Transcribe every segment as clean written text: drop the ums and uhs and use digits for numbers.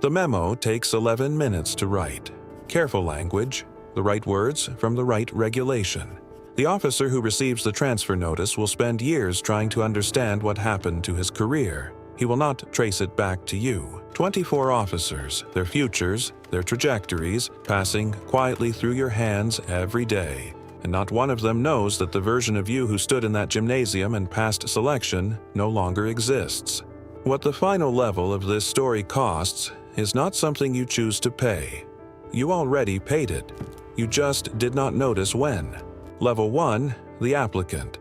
The memo takes 11 minutes to write. Careful language, the right words from the right regulation. The officer who receives the transfer notice will spend years trying to understand what happened to his career. He will not trace it back to you. 24 officers, their futures, their trajectories, passing quietly through your hands every day. And not one of them knows that the version of you who stood in that gymnasium and passed selection no longer exists. What the final level of this story costs is not something you choose to pay. You already paid it. You just did not notice when. Level 1, the applicant.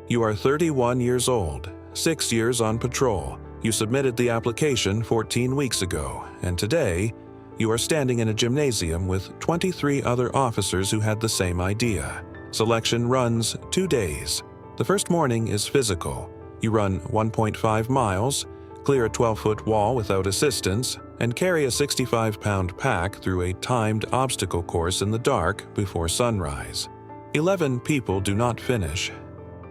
You are 31 years old, 6 years on patrol. You submitted the application 14 weeks ago, and today, you are standing in a gymnasium with 23 other officers who had the same idea. Selection runs 2 days. The first morning is physical. You run 1.5 miles, clear a 12-foot wall without assistance, and carry a 65-pound pack through a timed obstacle course in the dark before sunrise. 11 people do not finish.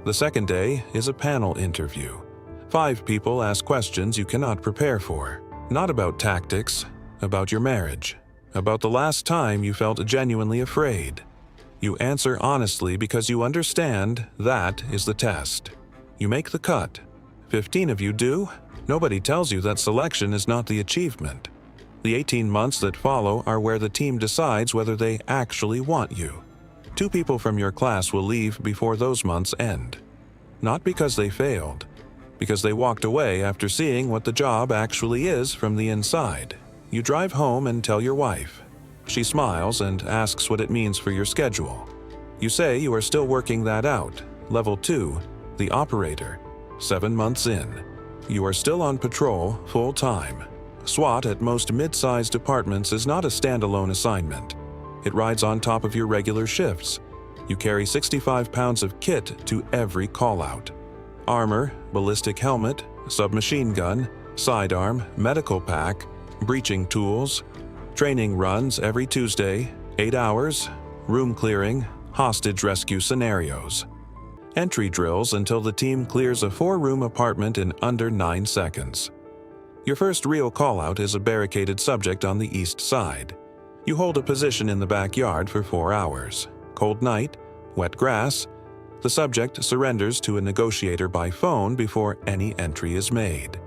The second day is a panel interview. 5 people ask questions you cannot prepare for. Not about tactics, about your marriage, about the last time you felt genuinely afraid. You answer honestly because you understand that is the test. You make the cut. 15 of you do. Nobody tells you that selection is not the achievement. The 18 months that follow are where the team decides whether they actually want you. 2 people from your class will leave before those months end. Not because they failed, because they walked away after seeing what the job actually is from the inside. You drive home and tell your wife. She smiles and asks what it means for your schedule. You say you are still working that out. Level 2, the operator. 7 months in. You are still on patrol, full-time. SWAT at most mid-sized departments is not a standalone assignment. It rides on top of your regular shifts. You carry 65 pounds of kit to every call-out. Armor, ballistic helmet, submachine gun, sidearm, medical pack, breaching tools, training runs every Tuesday, 8 hours, room clearing, hostage rescue scenarios. Entry drills until the team clears a 4-room apartment in under 9 seconds. Your first real call-out is a barricaded subject on the east side. You hold a position in the backyard for 4 hours. Cold night, wet grass. The subject surrenders to a negotiator by phone before any entry is made.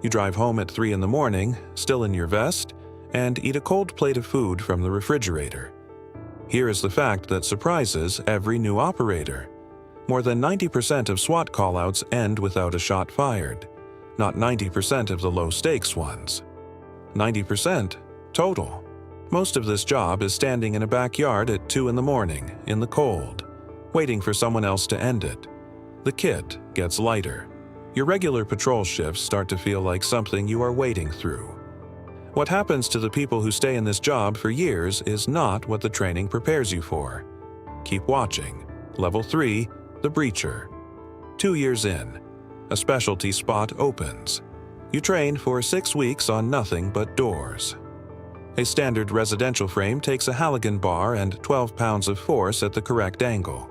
You drive home at 3 in the morning, still in your vest, and eat a cold plate of food from the refrigerator. Here is the fact that surprises every new operator. More than 90% of SWAT callouts end without a shot fired, not 90% of the low-stakes ones. 90% total. Most of this job is standing in a backyard at 2 in the morning, in the cold, waiting for someone else to end it. The kit gets lighter. Your regular patrol shifts start to feel like something you are wading through. What happens to the people who stay in this job for years is not what the training prepares you for. Keep watching. Level 3, the breacher. 2 years in, a specialty spot opens. You train for 6 weeks on nothing but doors. A standard residential frame takes a Halligan bar and 12 pounds of force at the correct angle.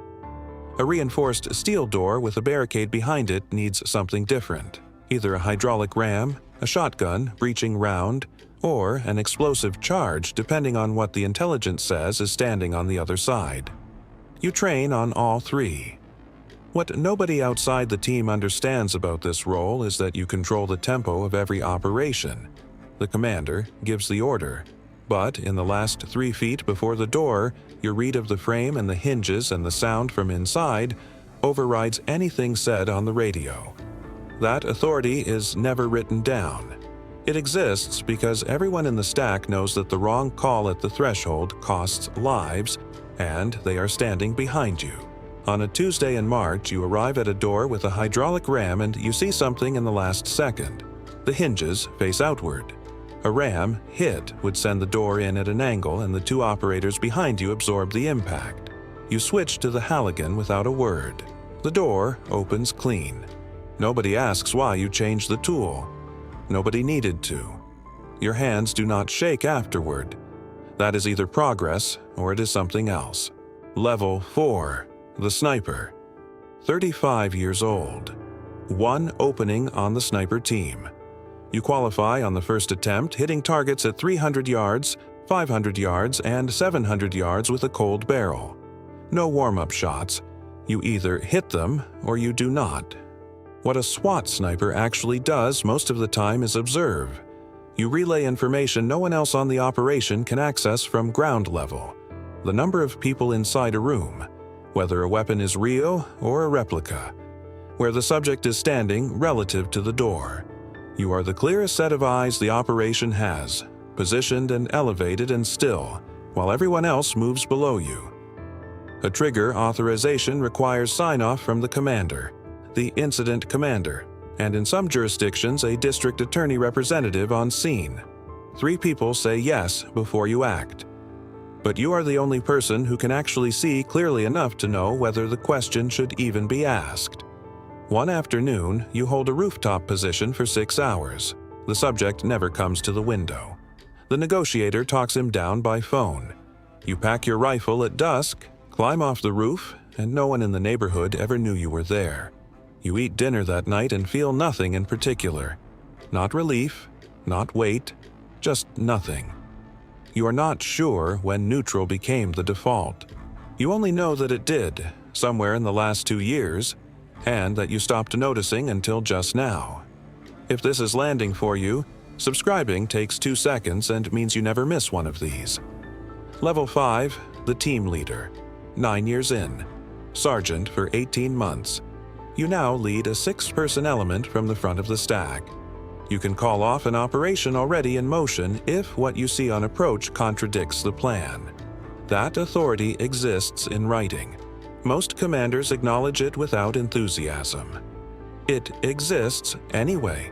A reinforced steel door with a barricade behind it needs something different, either a hydraulic ram, a shotgun, breaching round, or an explosive charge depending on what the intelligence says is standing on the other side. You train on all 3. What nobody outside the team understands about this role is that you control the tempo of every operation. The commander gives the order, but in the last 3 feet before the door, your read of the frame and the hinges and the sound from inside overrides anything said on the radio. That authority is never written down. It exists because everyone in the stack knows that the wrong call at the threshold costs lives, and they are standing behind you. On a Tuesday in March, you arrive at a door with a hydraulic ram and you see something in the last second. The hinges face outward. A ram hit would send the door in at an angle and the 2 operators behind you absorb the impact. You switch to the Halligan without a word. The door opens clean. Nobody asks why you changed the tool. Nobody needed to. Your hands do not shake afterward. That is either progress or it is something else. Level 4, the sniper. 35 years old. 1 opening on the sniper team. You qualify on the first attempt, hitting targets at 300 yards, 500 yards, and 700 yards with a cold barrel. No warm-up shots. You either hit them or you do not. What a SWAT sniper actually does most of the time is observe. You relay information no one else on the operation can access from ground level. The number of people inside a room, whether a weapon is real or a replica, where the subject is standing relative to the door. You are the clearest set of eyes the operation has, positioned and elevated and still, while everyone else moves below you. A trigger authorization requires sign-off from the commander, the incident commander, and in some jurisdictions a district attorney representative on scene. 3 people say yes before you act. But you are the only person who can actually see clearly enough to know whether the question should even be asked. One afternoon, you hold a rooftop position for 6 hours. The subject never comes to the window. The negotiator talks him down by phone. You pack your rifle at dusk, climb off the roof, and no one in the neighborhood ever knew you were there. You eat dinner that night and feel nothing in particular. Not relief, not weight, just nothing. You are not sure when neutral became the default. You only know that it did, somewhere in the last 2 years, and that you stopped noticing until just now. If this is landing for you, subscribing takes 2 seconds and means you never miss one of these. Level 5, the team leader. 9 years in. Sergeant for 18 months. You now lead a 6-person element from the front of the stack. You can call off an operation already in motion if what you see on approach contradicts the plan. That authority exists in writing. Most commanders acknowledge it without enthusiasm. It exists anyway.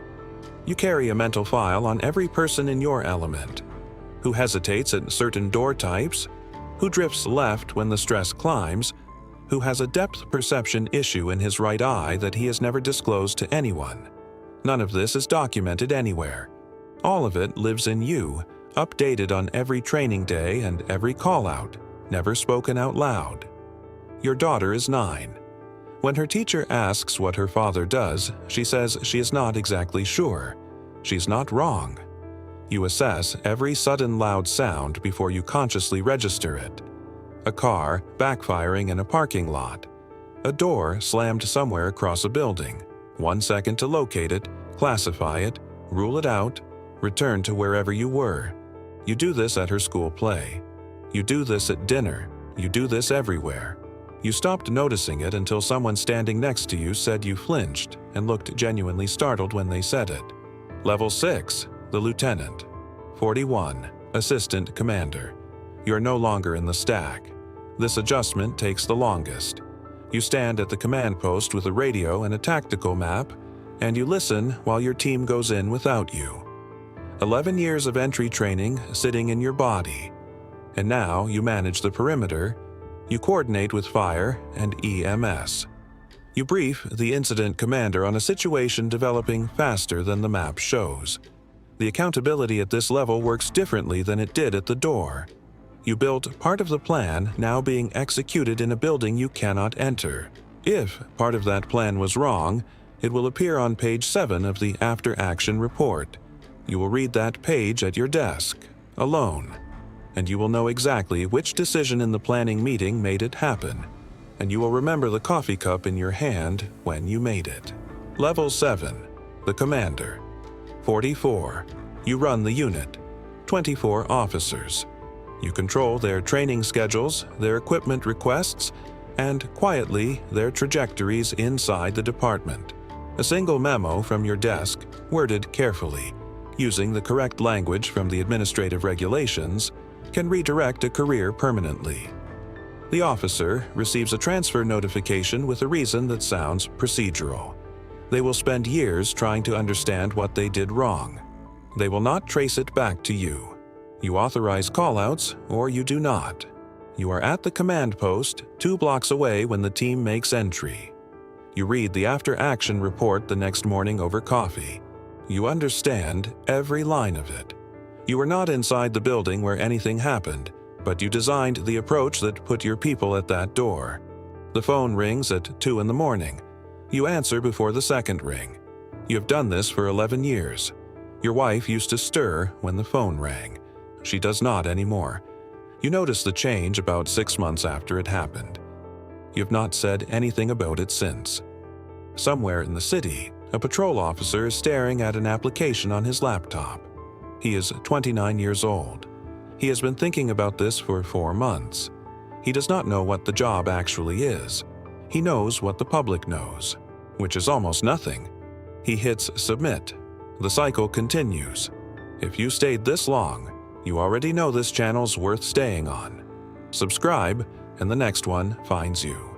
You carry a mental file on every person in your element. Who hesitates at certain door types, who drifts left when the stress climbs, who has a depth perception issue in his right eye that he has never disclosed to anyone. None of this is documented anywhere. All of it lives in you, updated on every training day and every call-out, never spoken out loud. Your daughter is 9. When her teacher asks what her father does, she says she is not exactly sure. She's not wrong. You assess every sudden loud sound before you consciously register it. A car backfiring in a parking lot. A door slammed somewhere across a building. 1 second to locate it, classify it, rule it out, return to wherever you were. You do this at her school play. You do this at dinner. You do this everywhere. You stopped noticing it until someone standing next to you said you flinched and looked genuinely startled when they said it. Level 6, the lieutenant. 41, assistant commander. You're no longer in the stack. This adjustment takes the longest. You stand at the command post with a radio and a tactical map, and you listen while your team goes in without you. 11 years of entry training sitting in your body. And now you manage the perimeter. You coordinate with fire and EMS. You brief the incident commander on a situation developing faster than the map shows. The accountability at this level works differently than it did at the door. You built part of the plan now being executed in a building you cannot enter. If part of that plan was wrong, it will appear on page 7 of the after-action report. You will read that page at your desk, alone, and you will know exactly which decision in the planning meeting made it happen, and you will remember the coffee cup in your hand when you made it. Level 7, the commander. 44, you run the unit. 24 officers. You control their training schedules, their equipment requests, and, quietly, their trajectories inside the department. A single memo from your desk, worded carefully, using the correct language from the administrative regulations, can redirect a career permanently. The officer receives a transfer notification with a reason that sounds procedural. They will spend years trying to understand what they did wrong. They will not trace it back to you. You authorize callouts, or you do not. You are at the command post, 2 blocks away when the team makes entry. You read the after-action report the next morning over coffee. You understand every line of it. You were not inside the building where anything happened, but you designed the approach that put your people at that door. The phone rings at 2 in the morning. You answer before the second ring. You have done this for 11 years. Your wife used to stir when the phone rang. She does not anymore. You notice the change about 6 months after it happened. You've not said anything about it since. Somewhere in the city, a patrol officer is staring at an application on his laptop. He is 29 years old. He has been thinking about this for 4 months. He does not know what the job actually is. He knows what the public knows, which is almost nothing. He hits submit. The cycle continues. If you stayed this long, you already know this channel's worth staying on. Subscribe, and the next one finds you.